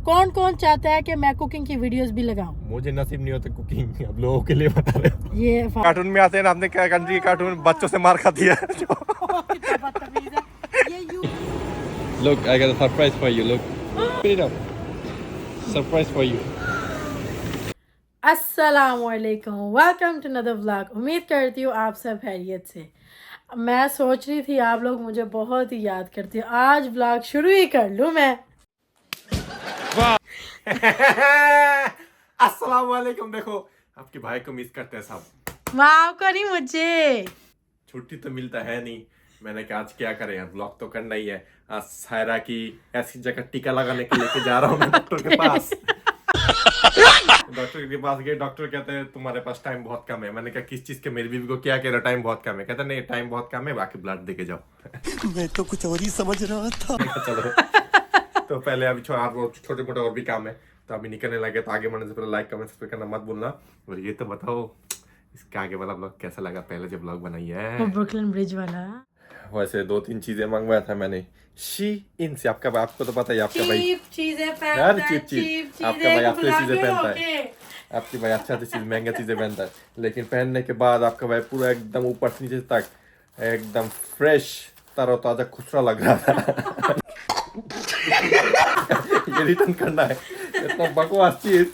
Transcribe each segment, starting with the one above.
कौन कौन चाहता है कि मैं कुकिंग की वीडियोस भी लगाऊं? मुझे नसीब नहीं होता कुकिंग, अब लोगों के लिए बता रहे हो। ये कार्टून में आते हैं ना, आपने क्या कंट्री के कार्टून बच्चों से मार खाती है। कितना बदतमीज है ये you. Look, I got a surprise for you. Look, put it up. Surprise for you. अस्सलामुअलैकुम, वेलकम टू अनदर व्लॉग। उम्मीद करती हूँ आप सब खैरियत से। मैं सोच रही थी आप लोग मुझे बहुत ही याद करते हो, आज व्लॉग शुरू ही कर लूँ मैं। अस्सलाम वालेकुम। देखो आपके भाई को मिस करते हैं सब। माफ करी मुझे, छुट्टी तो मिलता है नहीं। मैंने कहा आज क्या करें यार, ब्लॉग तो करना ही है। आज सायरा की ऐसी जगह टीका लगाने के लेके जा रहा हूँ मैं डॉक्टर के पास। डॉक्टर के पास गए, डॉक्टर कहते हैं तुम्हारे पास टाइम बहुत कम है। मैंने कहा किस चीज के? मेरी बीवी को क्या कह रहा, टाइम बहुत कम है? कहता नहीं टाइम बहुत कम है, बाकी ब्लड दे के जाओ। मैं तो कुछ और ही समझ रहा था। चलो तो पहले अभी छोटे मोटे और भी काम है, तो अभी निकलने लगे। तो आगे बढ़ने से पहले लाइक कमेंट सब्सक्राइब करना मत भूलना। और ये तो बताओ इसका आगे वाला ब्लॉग कैसा लगा, पहले जो ब्लॉग बनाई है ब्रुकलिन ब्रिज वाला। वैसे 2-3 चीजें मंगवाया था मैंने शी इन से। आपको तो पता है, आपका भाई चीप चीजें यार चीप आपका भाई अच्छी चीजें पहनता है। आपकी भाई अच्छा चीज महंगा चीजें पहनता है, लेकिन पहनने के बाद आपका भाई पूरा एकदम ऊपर से नीचे तक एकदम फ्रेश तरोताजा खुसरा लग रहा था। ये रिटर्न करना है। इतना बकवास चीज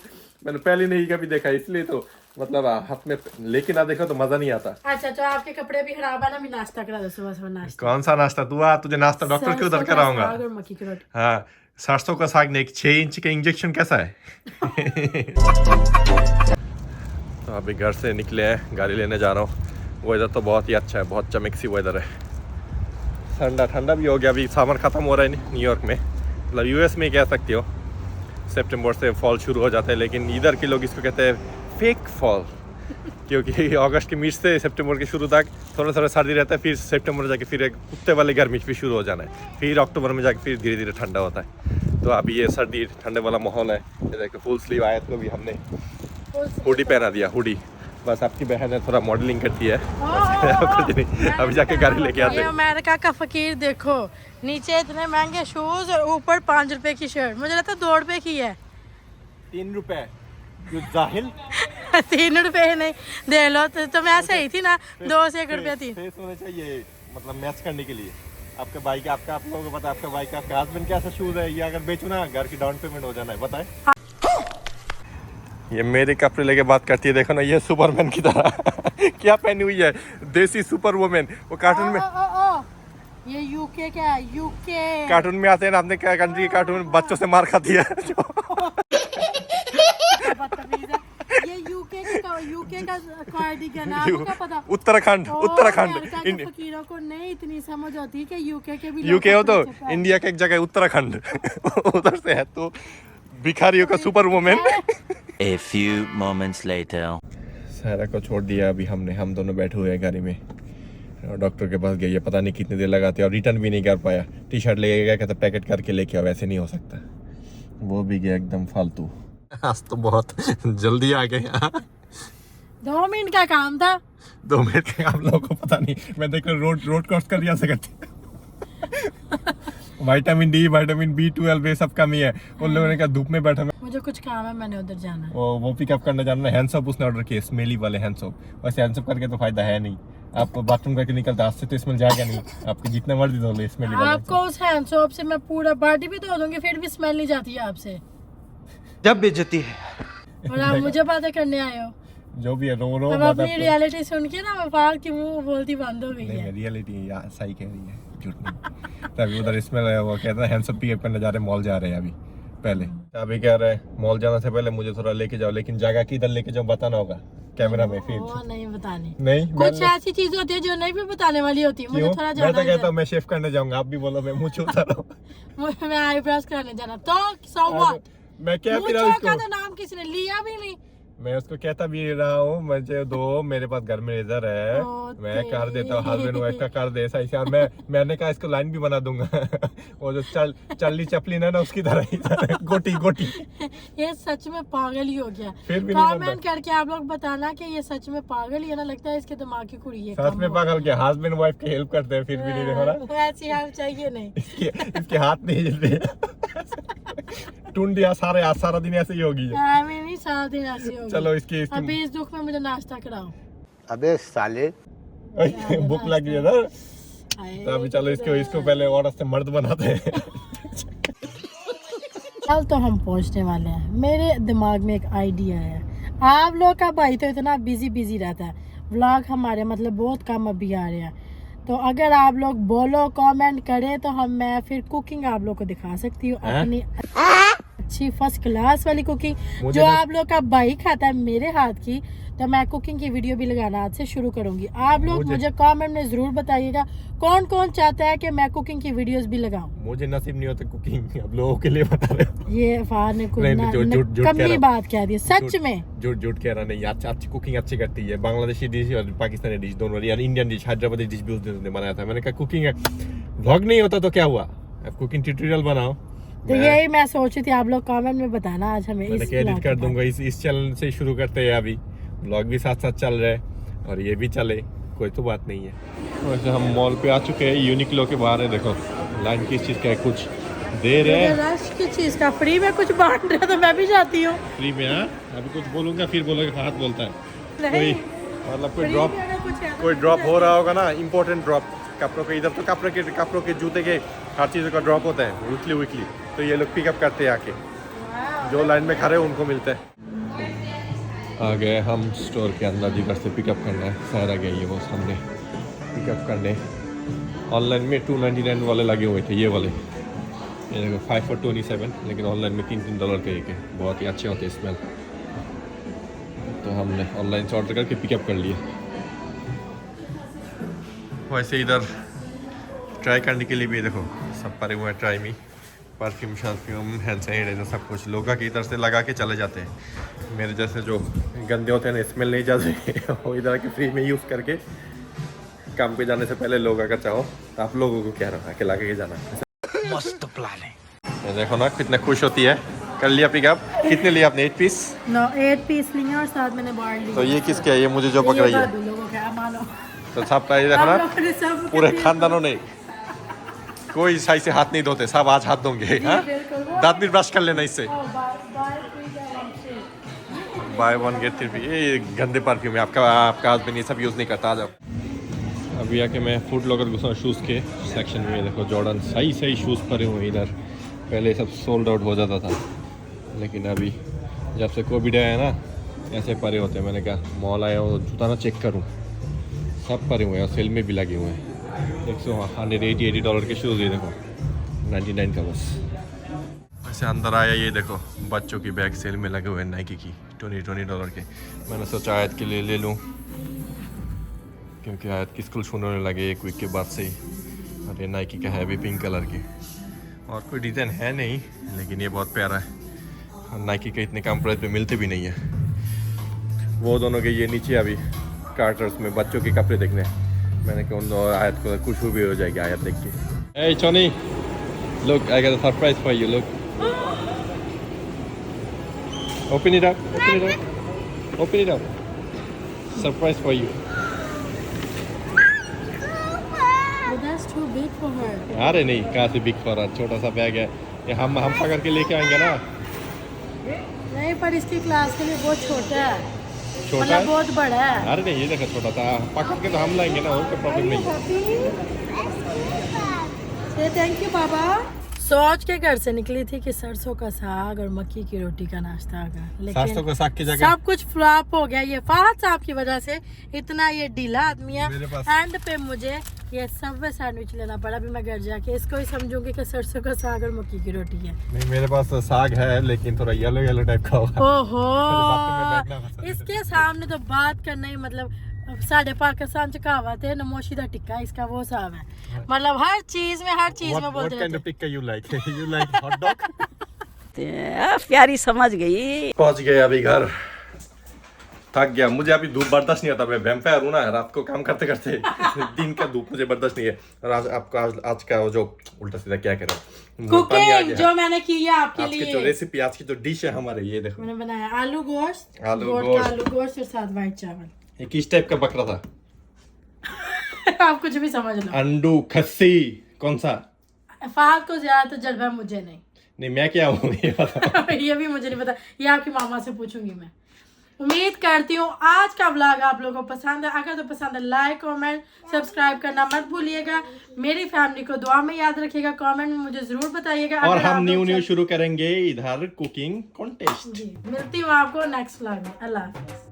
मैंने पहले नहीं कभी देखा, इसलिए तो मतलब हाथ में लेके ना देखो तो मजा नहीं आता। अच्छा तो आपके कपड़े भी खराब है ना, मैं नाश्ता करा दो सुबह सुबह। नाश्ता कौन सा नाश्ता? तू आ, तुझे नाश्ता डॉक्टर के उधर कराऊंगा। साग और मक्की की रोटी। हाँ, सरसों का साग ने 6 इंच का इंजेक्शन कैसा है? तो अभी घर से निकले हैं, गाड़ी लेने जा रहा हूँ। वेदर तो बहुत ही अच्छा है, बहुत चमक सी वेदर है। ठंडा ठंडा भी हो गया, अभी समर खत्म हो रहा है न्यूयॉर्क में, मतलब यूएस में कह सकते हो। सितंबर से फॉल शुरू हो जाता है, लेकिन इधर के लोग इसको कहते हैं फेक फॉल, क्योंकि अगस्त के मिड से सितंबर के शुरू तक थोड़ा थोड़ा सर्दी रहता है, फिर सितंबर में जाके फिर एक कुत्ते वाले गर्मी फिर शुरू हो जाना है, फिर अक्टूबर में जाके फिर धीरे धीरे ठंडा होता है। तो अभी ये सर्दी ठंडे वाला माहौल है। ये देखो फुल स्लीव आया तो भी हमने हुडी पहना दिया, हुडी। बस आपकी बहन है थोड़ा मॉडलिंग करती है। कुछ नहीं, अभी जाके गाड़ी लेके आते हैं। अमेरिका का फकीर देखो, नीचे इतने महंगे शूज और ऊपर 5 रुपए की शर्ट। मुझे लगता है 2 रुपए की है। 3 रुपए जाहिल। 3 रुपए नहीं दे लो तो मैं सही थी ना। 2 से 1 रुपया थी। फेस होने चाहिए, मतलब मैच करने के लिए। आपके भाई का, आप लोगों को पता है आपका भाई का हस्बैंड कैसा शूज है, ये अगर बेचो ना घर की डाउन पेमेंट हो जाना है, बताए। ये मेरे कपड़े लेके बात करती है, देखो ना ये सुपरमैन की तरह। क्या पहनी हुई है, देसी सुपर वुमेन। वो कार्टून में ये यूके क्या है? यूके कार्टून में आते हैं ना, आपने क्या कंट्री के कार्टून बच्चों से मार खाती है। ये यूके का कार्डिगन है, आपको क्या पता? उत्तराखंड फकीरों को नहीं इतनी समझ होती कि यूके के भी यूके हो तो इंडिया का एक जगह उत्तराखंड। उधर से है तो भिखारियों का super women. A few moments later. सारा को छोड़ दिया अभी हमने, हम दोनों बैठे हुए हैं गाड़ी में और डॉक्टर के पास गए। ये पता नहीं कितनी देर लगाते और रिटर्न भी नहीं कर पाया। टी शर्ट लेके गया, कहता पैकेट करके लेके आओ, वैसे नहीं हो सकता। वो भी गया एकदम फालतू। आज तो बहुत जल्दी आ गए। 2 मिनट का काम था। 2 मिनट का आप लोगों को पता नहीं, मैं देखो रोड क्रॉस कर दिया सकते। विटामिन डी, विटामिन B12 ये सब कमी है। उन लोगों ने कहा धूप में बैठा। मुझे कुछ काम है, मैंने उधर जाना है। वो पिकअप करने जाना है। हैंड सोप उसने ऑर्डर किया, स्मेली वाले हैंड सोप। वैसे हैंड सोप करके तो फायदा है नहीं, आप बाथरूम करके निकलते हाथ से तो स्मेल जाएगा नहीं। आपके जितने मर्जी धो लो स्मेली वाला। आपको उस हैंड सोप से मैं पूरा बॉडी भी धो दूंगी, फिर भी स्मेल नहीं जाती है आपसे। जब बेइज्जती है। और आप मुझे बातें करने आए हो। जो भी है रो अब अपनी रियलिटी सुन के ना वफाक की मुंह बोलती बंद हो गई है। रियलिटी सही कह रही है, झूठ नहीं। तभी उधर स्मेल है, वो कहता है हैंड सोप पिकअप करने जा रहे हैं, मॉल जा रहे हैं अभी। पहले अभी कह रहे हैं मॉल जाने से पहले मुझे थोड़ा लेके जाओ, लेकिन जगह किधर लेके जाओ बताना होगा कैमरा में। फिर वो नहीं बतानी, नहीं कुछ ऐसी चीज होती है जो नहीं भी बताने वाली होती है। मुझे थोड़ा मैं तो कहता हूँ मैं शेफ करने जाऊंगा, आप भी बोलो मैं मुँह छूता रहा हूँ। मैं आईब्रोज कराने जाना तो सो व्हाट? मैं क्या का तो नाम किसने लिया भी नहीं। मैं उसको कहता भी रहा हूँ मुझे दो, मेरे पास घर में इधर है, मैं कर देता हूँ, हस्बैंड वाइफ का कर दे ऐसा। और मैंने कहा इसको लाइन भी बना दूंगा। वो जो चार्ली चैपलिन है ना, उसकी तरह गोटी गोटी। ये सच में पागल ही हो गया। फिर भी कमेंट करके आप लोग बताना कि ये सच में पागल ही है ना, लगता है इसके दिमाग की कुड़ी है। सच में पागल क्या, हस्बैंड वाइफ की हेल्प करते हैं फिर भी नहीं देखो ना। ऐसी हेल्प चाहिए नहीं। इसके हाथ नहीं हिलते। टूंडिया सारे आज सारा दिन ऐसे ही होगी ये। मैं नहीं सारा दिन ऐसी होगी। चलो इसकी अभी इस दुख में मुझे नाश्ता कराओ। अबे साले भूख लगी है ना, तो अभी चलो इसको पहले औरत से मर्द बनाते हैं। कल तो हम पहुंचने वाले हैं। मेरे दिमाग में एक आइडिया है। आप लोग का भाई तो इतना बिजी रहता है, व्लॉग हमारे मतलब बहुत कम अभी आ रहे हैं। तो अगर आप लोग बोलो कमेंट करें तो मैं फिर कुकिंग आप लोग को दिखा सकती हूँ, अपनी अच्छी फर्स्ट क्लास वाली कुकिंग जो आप लोग का भाई खाता है मेरे हाथ की। तो मैं कुकिंग की वीडियो भी लगाना आज से शुरू करूंगी। आप लोग मुझे कमेंट में जरूर बताइएगा कौन कौन चाहता है कि मैं कुकिंग की वीडियोस भी लगाऊं। मुझे नसीब नहीं होता कुकिंग, अब लोगों के लिए बता रहे हो। ये फहाद ने कुछ कमी बात कह दी सच में, झूठ कह रहा नहीं। अच्छी कुकिंग अच्छी करती है, बांग्लादेशी डिश और पाकिस्तानी डिश दोनों, यार इंडियन डिश हैदराबादी डिश भी उस दिन उसने बनाया था। मैंने कहा कुकिंग है, व्लॉग नहीं होता तो क्या हुआ, अब कुकिंग ट्यूटोरियल बनाओ। तो यही मैं सोच रही थी, आप लोग कमेंट में बताना। आज हमें एडिट कर दूंगा, इस चैनल से शुरू करते हैं। अभी ब्लॉग भी साथ साथ चल रहा है और ये भी चले, कोई तो बात नहीं है। वैसे हम मॉल पे आ चुके हैं, यूनिक्लो के बाहर है। देखो लाइन किस चीज़ का है, कुछ दे रहे हैं। रश की चीज़ का फ्री में कुछ बांट रहे तो मैं भी जाती हूँ फ्री में। हाँ अभी कुछ बोलूँगा फिर बोलोगे हाथ बोलता है कोई, मतलब कोई ड्रॉप हो रहा होगा ना, इम्पोर्टेंट ड्रॉप कपड़ों के। इधर तो कपड़ों के जूते के हर चीज़ों का ड्रॉप होता है वीकली, तो ये लोग पिकअप करते हैं आके, जो लाइन में खड़े उनको मिलते हैं। आ गए हम स्टोर के अंदर, जिधर से पिकअप करना है। सारा गई है वो सामने पिकअप करने। ऑनलाइन में $2.99 वाले लगे हुए थे, ये वाले, ये देखो 5 for $27, लेकिन ऑनलाइन में $3 के एक है। बहुत ही अच्छे होते हैं स्मेल। तो हमने ऑनलाइन से ऑर्डर करके पिकअप कर लिया। वैसे इधर ट्राई करने के लिए भी देखो सब परे हुए हैं, try me, perfume hand sanitiser सब कुछ लोग की इधर से लगा के चले जाते हैं। मेरे जैसे जो गंदे होते हैं ना, स्मेल नहीं जाते वो इधर के फ्री में यूज़ करके काम पे जाने से पहले लोग अगर चाहो तो आप लोगों को कह रहा है कि लगा के जाना। मस्त प्लान है। देखो ना कितने खुश होती है। कर लिया पिकअप। कितने लिया आपने? 8 पीस? नो 8 पीस लिए और साथ मैंने बार ली। तो ये किसके है? ये मुझे जो पकड़ाई है तो सब प्राइस देखो ना, पूरे खानदानों ने कोई सही से हाथ नहीं धोते, सब आज हाथ धोंगे। दांत भी ब्रश कर लेना इससे। Buy 1 get 3 free. ये गंदे परफ्यूम है, आपका हस्बैंड ये सब यूज़ नहीं करता। आ जाओ। अभी आके मैं फूड ब्लॉगर घुसा शूज़ के सेक्शन में। देखो जॉर्डन सही शूज़ पड़े हुए इधर। पहले सब सोल्ड आउट हो जाता था, लेकिन अभी जब से कोविड आया ना ऐसे पड़े होते हैं। मैंने कहा मॉल आया हो जूता ना चेक करूँ, सब पड़े हुए हैं और सेल में भी लगे हुए हैं। $180 के शूज़, ये देखो 99 का बस। वैसे अंदर आया, ये देखो बच्चों की बैग सेल में लगे हुए हैं नाइकी की $20 के। मैंने सोचा आयत के लिए ले लूँ, क्योंकि आयत की स्कूल शुरू होने लगे 1 वीक के बाद से ही। और ये नाइकी का है भी पिंक कलर की, और कोई डिज़ाइन है नहीं, लेकिन ये बहुत प्यारा है। और नाइकी के इतने कम प्राइस पे मिलते भी नहीं है। वो दोनों के ये नीचे अभी कार्टर्स में बच्चों के कपड़े देखने। मैंने कहा उन आयत को खुश भी हो जाएगी आयत देख के। Hey Johnny, look, I got a surprise for you. Look. Open it up. Open it up. Open it up. Surprise for you. But that's too big for her. अरे नहीं, कहाँ से बिग फॉर? छोटा सा बैग है ये, हम पकड़ के लेके आएंगे ना। नहीं, पर इसकी क्लास के लिए बहुत छोटा है। छोटा मतलब बहुत बड़ा है। अरे नहीं, ये देखो छोटा सा, पकड़ के तो हम लाएंगे ना, कोई प्रॉब्लम नहीं है। थैंक यू बाबा। सोच के घर से निकली थी कि सरसों का साग और मक्की की रोटी का नाश्ता होगा, सरसों का साग की लेकिन जगह सब कुछ फ्लॉप हो गया। ये फहद साहब की वजह से इतना ये ढीला आदमी है। एंड पे मुझे ये सबवे सैंडविच लेना पड़ा। अभी मैं घर जाके इसको ही समझूंगी कि सरसों का साग और मक्की की रोटी है। नहीं, मेरे पास साग है लेकिन थोड़ा येलो टाइप का होगा। ओहो, इसके सामने तो बात करना ही मतलब साढ़े पाकिस्तान च कहावत है, नमोशी दा टिक्का, इसका वो साहब है। मतलब हर चीज में बोलते हैं। Tikka you like? You like hot dog? प्यारी समझ गई। पहुंच गए अभी घर, थक गया। मुझे अभी धूप बर्दाश्त नहीं होता, मैं वैम्पायर हूँ ना, रात को काम करते करते दिन का धूप मुझे बर्दाश्त नहीं है। और आज का वो जो उल्टा सीधा क्या कह रहा हूँ, कुकिंग जो मैंने की है आपके आज की लिए, जो रेसिपी, आज की जो डिश है हमारे, ये देखो मैंने बनाया आलू गोश्त और साथ व्हाइट चावल। ये किस टाइप का बकरा था? आप कुछ भी समझ लो। अंडू खस्सी कौन सा? फहद को ज्यादा तो जलवा, मुझे नहीं। नहीं मैं क्या हूँ ये बता। ये भी मुझे नहीं पता, ये आपकी मामा से पूछूंगी मैं। उम्मीद करती हूँ आज का व्लॉग आप लोगों को पसंद है। अगर तो पसंद है लाइक कमेंट सब्सक्राइब करना मत भूलिएगा। मेरी फैमिली को दुआ में याद रखिएगा, कमेंट में मुझे जरूर बताइएगा। और अगर हम आप लोग न्यू शुरू करेंगे इधर कुकिंग कॉन्टेस्ट। जी मिलती हूँ आपको नेक्स्ट व्लॉग में। अल्लाह हाफिज़।